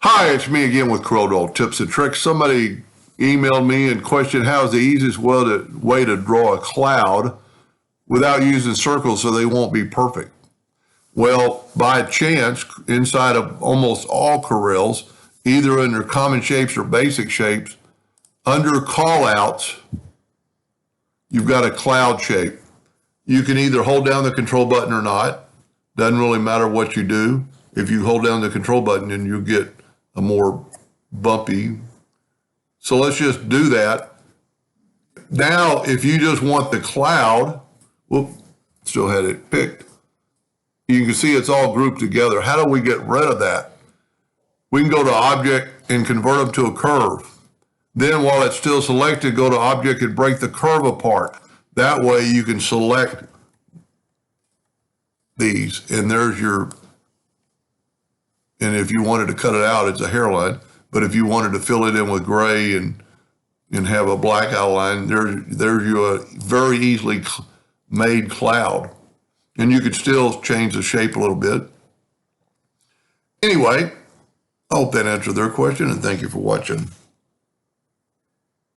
Hi, it's me again with CorelDraw tips and tricks. Somebody emailed me and questioned how's the easiest way to draw a cloud without using circles so they won't be perfect. Well, by chance, inside of almost all Corels, either under common shapes or basic shapes, under callouts, you've got a cloud shape. You can either hold down the control button or not. Doesn't really matter what you do. If you hold down the control button, then you get a more bumpy. So let's just do that. Now, if you just want the cloud, whoop, still had it picked. You can see it's all grouped together. How do we get rid of that? We can go to Object and convert them to a curve. Then while it's still selected, go to Object and break the curve apart. That way you can select these, and there's your, and if you wanted to cut it out, it's a hairline. But if you wanted to fill it in with gray and have a black outline, there's your very easily made cloud. And you could still change the shape a little bit. Anyway, I hope that answered their question, and thank you for watching.